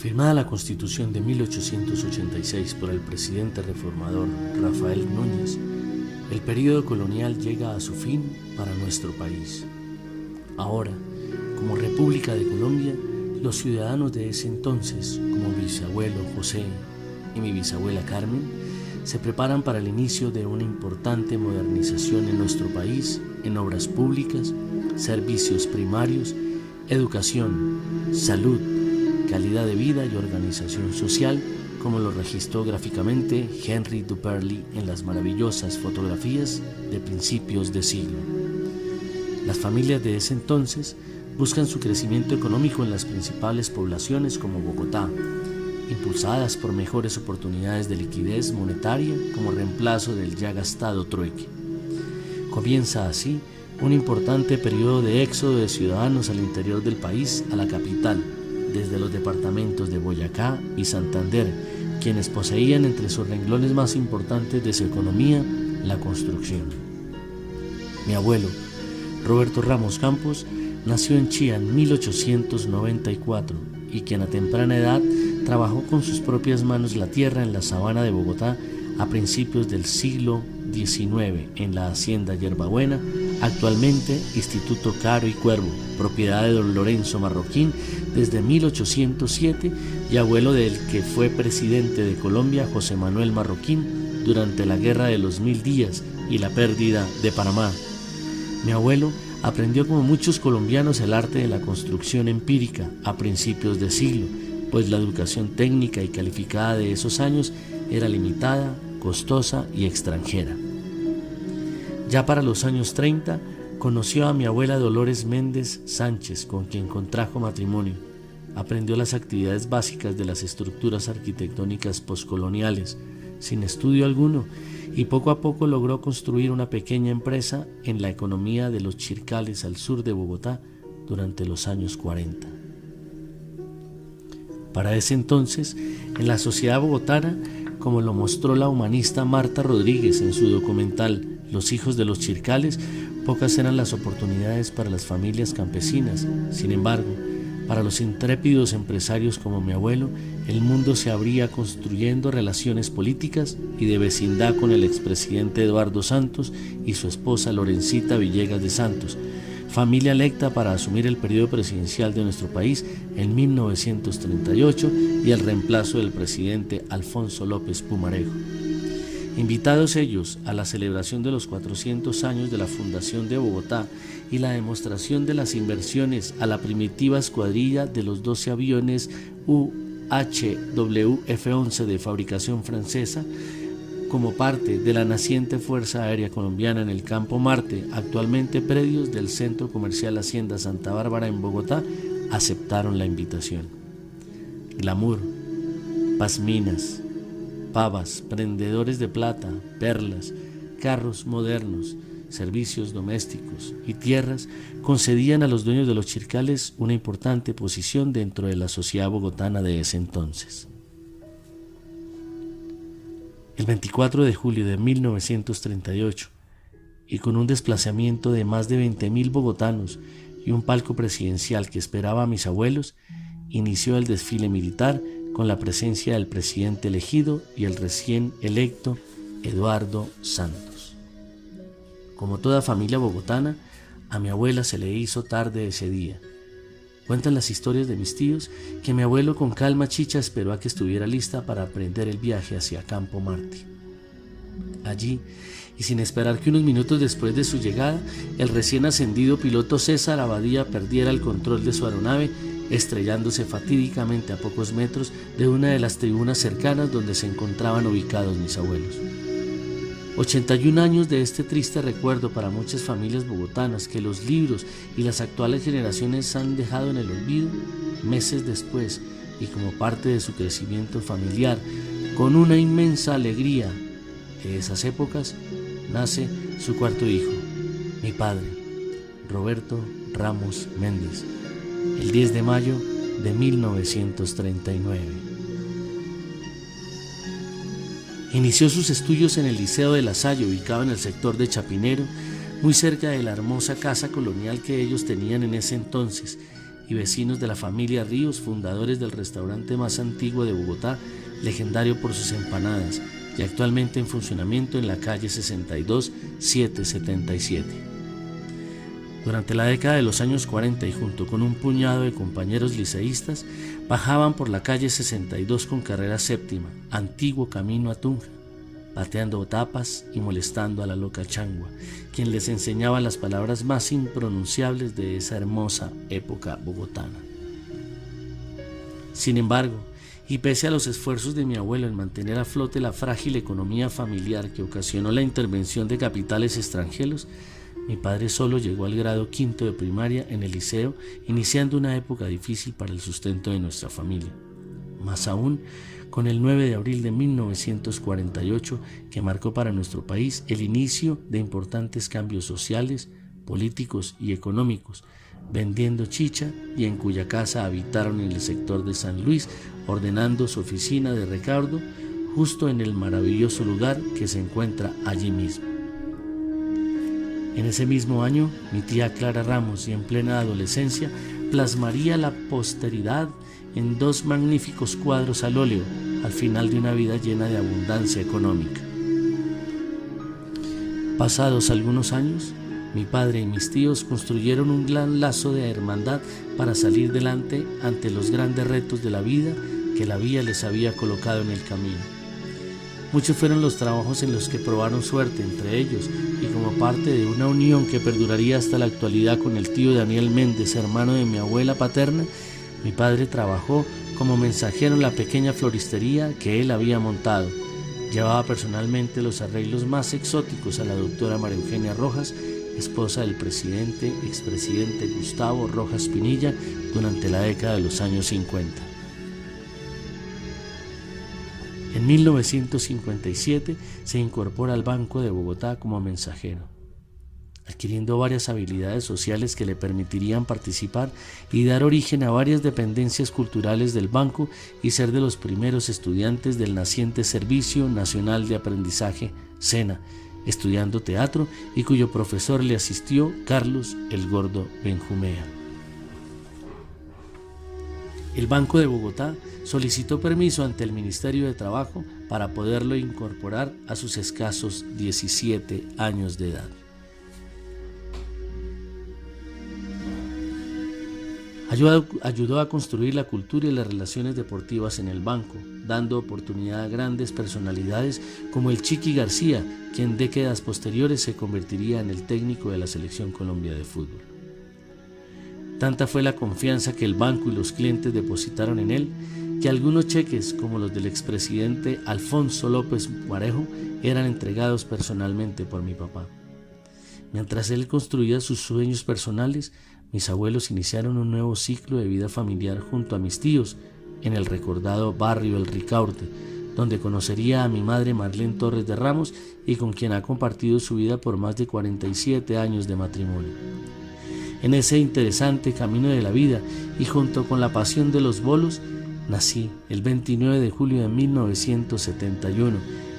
Firmada la Constitución de 1886 por el presidente reformador Rafael Núñez, el período colonial llega a su fin para nuestro país. Ahora, como República de Colombia, los ciudadanos de ese entonces, como mi bisabuelo José y mi bisabuela Carmen, se preparan para el inicio de una importante modernización en nuestro país en obras públicas, servicios primarios, educación, salud, calidad de vida y organización social, como lo registró gráficamente Henry Duperley en las maravillosas fotografías de principios de siglo. Las familias de ese entonces buscan su crecimiento económico en las principales poblaciones como Bogotá, impulsadas por mejores oportunidades de liquidez monetaria como reemplazo del ya gastado trueque. Comienza así un importante periodo de éxodo de ciudadanos al interior del país a la capital, desde los departamentos de Boyacá y Santander, quienes poseían entre sus renglones más importantes de su economía la construcción. Mi abuelo, Roberto Ramos Campos, nació en Chía en 1894 y quien a temprana edad trabajó con sus propias manos la tierra en la sabana de Bogotá a principios del siglo XIX en la hacienda Yerbabuena, actualmente Instituto Caro y Cuervo, propiedad de don Lorenzo Marroquín desde 1807 y abuelo del que fue presidente de Colombia, José Manuel Marroquín, durante la Guerra de los 1000 días y la pérdida de Panamá. Mi abuelo aprendió como muchos colombianos el arte de la construcción empírica a principios de siglo, pues la educación técnica y calificada de esos años era limitada, costosa y extranjera. Ya para los años 30 conoció a mi abuela Dolores Méndez Sánchez, con quien contrajo matrimonio. Aprendió las actividades básicas de las estructuras arquitectónicas poscoloniales, sin estudio alguno, y poco a poco logró construir una pequeña empresa en la economía de los Chircales al sur de Bogotá durante los años 40. Para ese entonces, en la sociedad bogotana, como lo mostró la humanista Marta Rodríguez en su documental Los hijos de los Chircales, pocas eran las oportunidades para las familias campesinas. Sin embargo, para los intrépidos empresarios como mi abuelo, el mundo se abría construyendo relaciones políticas y de vecindad con el expresidente Eduardo Santos y su esposa Lorencita Villegas de Santos, familia electa para asumir el periodo presidencial de nuestro país en 1938 y el reemplazo del presidente Alfonso López Pumarejo. Invitados ellos a la celebración de los 400 años de la fundación de Bogotá y la demostración de las inversiones a la primitiva escuadrilla de los 12 aviones UHWF-11 de fabricación francesa, como parte de la naciente Fuerza Aérea Colombiana en el Campo Marte, actualmente predios del Centro Comercial Hacienda Santa Bárbara en Bogotá, aceptaron la invitación. Glamour, pasminas, pavas, prendedores de plata, perlas, carros modernos, servicios domésticos y tierras concedían a los dueños de los Chircales una importante posición dentro de la sociedad bogotana de ese entonces. El 24 de julio de 1938, y con un desplazamiento de más de 20.000 bogotanos y un palco presidencial que esperaba a mis abuelos, inició el desfile militar con la presencia del presidente elegido y el recién electo Eduardo Santos. Como toda familia bogotana, a mi abuela se le hizo tarde ese día. Cuentan las historias de mis tíos que mi abuelo con calma chicha esperó a que estuviera lista para emprender el viaje hacia Campo Marte. Allí, y sin esperar que unos minutos después de su llegada, el recién ascendido piloto César Abadía perdiera el control de su aeronave, estrellándose fatídicamente a pocos metros de una de las tribunas cercanas donde se encontraban ubicados mis abuelos. 81 años de este triste recuerdo para muchas familias bogotanas que los libros y las actuales generaciones han dejado en el olvido. Meses después, y como parte de su crecimiento familiar, con una inmensa alegría de esas épocas, nace su cuarto hijo, mi padre, Roberto Ramos Méndez, el 10 de mayo de 1939. Inició sus estudios en el Liceo de La Salle, ubicado en el sector de Chapinero, muy cerca de la hermosa casa colonial que ellos tenían en ese entonces, y vecinos de la familia Ríos, fundadores del restaurante más antiguo de Bogotá, legendario por sus empanadas, y actualmente en funcionamiento en la calle 62, 777. Durante la década de los años 40 y junto con un puñado de compañeros liceístas, bajaban por la calle 62 con carrera séptima, antiguo camino a Tunja, pateando tapas y molestando a la loca Changua, quien les enseñaba las palabras más impronunciables de esa hermosa época bogotana. Sin embargo, y pese a los esfuerzos de mi abuelo en mantener a flote la frágil economía familiar que ocasionó la intervención de capitales extranjeros, mi padre solo llegó al grado quinto de primaria en el liceo, iniciando una época difícil para el sustento de nuestra familia. Más aún, con el 9 de abril de 1948, que marcó para nuestro país el inicio de importantes cambios sociales, políticos y económicos, vendiendo chicha y en cuya casa habitaron en el sector de San Luis, ordenando su oficina de recaudo justo en el maravilloso lugar que se encuentra allí mismo. En ese mismo año, mi tía Clara Ramos, y en plena adolescencia, plasmaría la posteridad en 2 magníficos cuadros al óleo, al final de una vida llena de abundancia económica. Pasados algunos años, mi padre y mis tíos construyeron un gran lazo de hermandad para salir delante ante los grandes retos de la vida que la vida les había colocado en el camino. Muchos fueron los trabajos en los que probaron suerte entre ellos, y como parte de una unión que perduraría hasta la actualidad con el tío Daniel Méndez, hermano de mi abuela paterna, mi padre trabajó como mensajero en la pequeña floristería que él había montado. Llevaba personalmente los arreglos más exóticos a la doctora María Eugenia Rojas, esposa del expresidente Gustavo Rojas Pinilla, durante la década de los años 50. En 1957 se incorpora al Banco de Bogotá como mensajero, adquiriendo varias habilidades sociales que le permitirían participar y dar origen a varias dependencias culturales del banco y ser de los primeros estudiantes del naciente Servicio Nacional de Aprendizaje, SENA, estudiando teatro y cuyo profesor le asistió Carlos el Gordo Benjumea. El Banco de Bogotá solicitó permiso ante el Ministerio de Trabajo para poderlo incorporar a sus escasos 17 años de edad. Ayudó a construir la cultura y las relaciones deportivas en el banco, dando oportunidad a grandes personalidades como el Chiqui García, quien décadas posteriores se convertiría en el técnico de la Selección Colombia de fútbol. Tanta fue la confianza que el banco y los clientes depositaron en él, que algunos cheques, como los del expresidente Alfonso López Guarejo, eran entregados personalmente por mi papá. Mientras él construía sus sueños personales, mis abuelos iniciaron un nuevo ciclo de vida familiar junto a mis tíos en el recordado barrio El Ricaurte, donde conocería a mi madre Marlene Torres de Ramos y con quien ha compartido su vida por más de 47 años de matrimonio. En ese interesante camino de la vida y junto con la pasión de los bolos, nací el 29 de julio de 1971,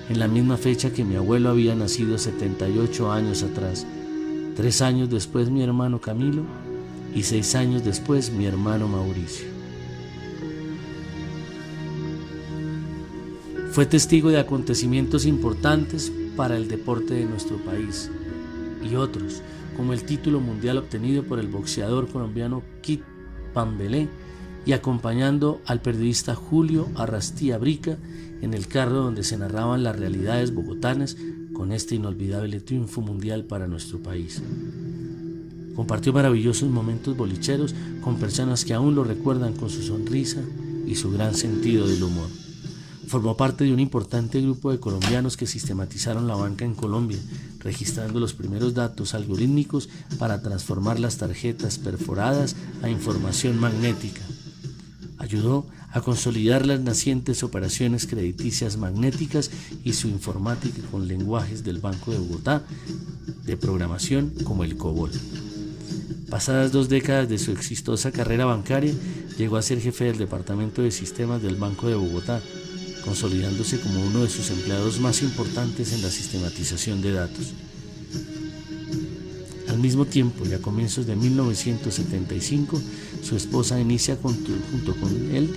en la misma fecha que mi abuelo había nacido 78 años atrás. 3 años después mi hermano Camilo y 6 años después mi hermano Mauricio. Fue testigo de acontecimientos importantes para el deporte de nuestro país y otros, como el título mundial obtenido por el boxeador colombiano Kit Pambelé, y acompañando al periodista Julio Arrastía Brica en el carro donde se narraban las realidades bogotanas con este inolvidable triunfo mundial para nuestro país. Compartió maravillosos momentos bolicheros con personas que aún lo recuerdan con su sonrisa y su gran sentido del humor. Formó parte de un importante grupo de colombianos que sistematizaron la banca en Colombia, registrando los primeros datos algorítmicos para transformar las tarjetas perforadas a información magnética. Ayudó a consolidar las nacientes operaciones crediticias magnéticas y su informática con lenguajes del Banco de Bogotá de programación como el COBOL. Pasadas 2 décadas de su exitosa carrera bancaria, llegó a ser jefe del Departamento de Sistemas del Banco de Bogotá, consolidándose como uno de sus empleados más importantes en la sistematización de datos. Al mismo tiempo y a comienzos de 1975, su esposa inicia junto con él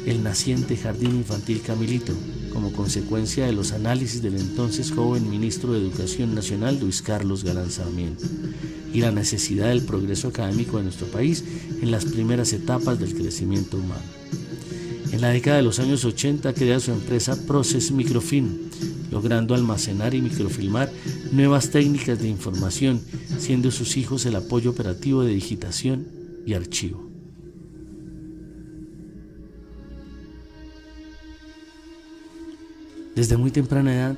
el naciente Jardín Infantil Camilito, como consecuencia de los análisis del entonces joven ministro de Educación Nacional, Luis Carlos Galán Sarmiento, y la necesidad del progreso académico de nuestro país en las primeras etapas del crecimiento humano. En la década de los años 80 crea su empresa Process Microfilm, logrando almacenar y microfilmar nuevas técnicas de información, siendo sus hijos el apoyo operativo de digitación y archivo. Desde muy temprana edad,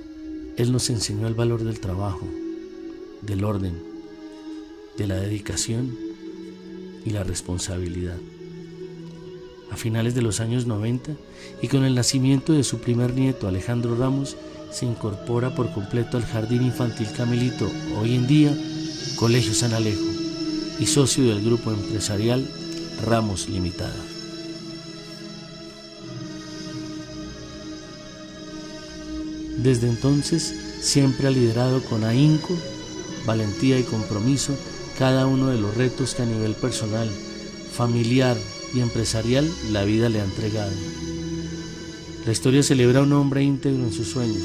él nos enseñó el valor del trabajo, del orden, de la dedicación y la responsabilidad. A finales de los años 90 y con el nacimiento de su primer nieto Alejandro Ramos, se incorpora por completo al Jardín Infantil Camilito, hoy en día Colegio San Alejo, y socio del grupo empresarial Ramos Limitada. Desde entonces siempre ha liderado con ahínco, valentía y compromiso cada uno de los retos que a nivel personal, familiar y empresarial la vida le ha entregado. La historia celebra a un hombre íntegro en sus sueños,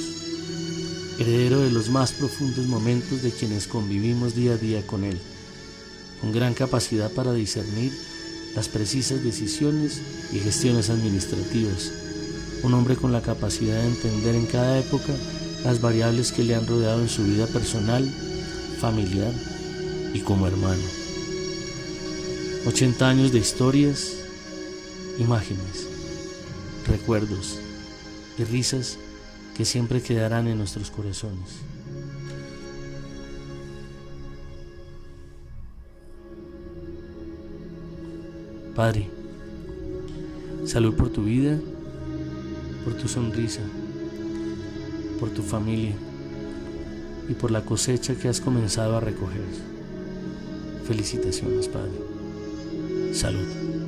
heredero de los más profundos momentos de quienes convivimos día a día con él, con gran capacidad para discernir las precisas decisiones y gestiones administrativas, un hombre con la capacidad de entender en cada época las variables que le han rodeado en su vida personal, familiar y como hermano. 80 años de historias, imágenes, recuerdos y risas que siempre quedarán en nuestros corazones. Padre, salud por tu vida, por tu sonrisa, por tu familia y por la cosecha que has comenzado a recoger. Felicitaciones, Padre. Salud.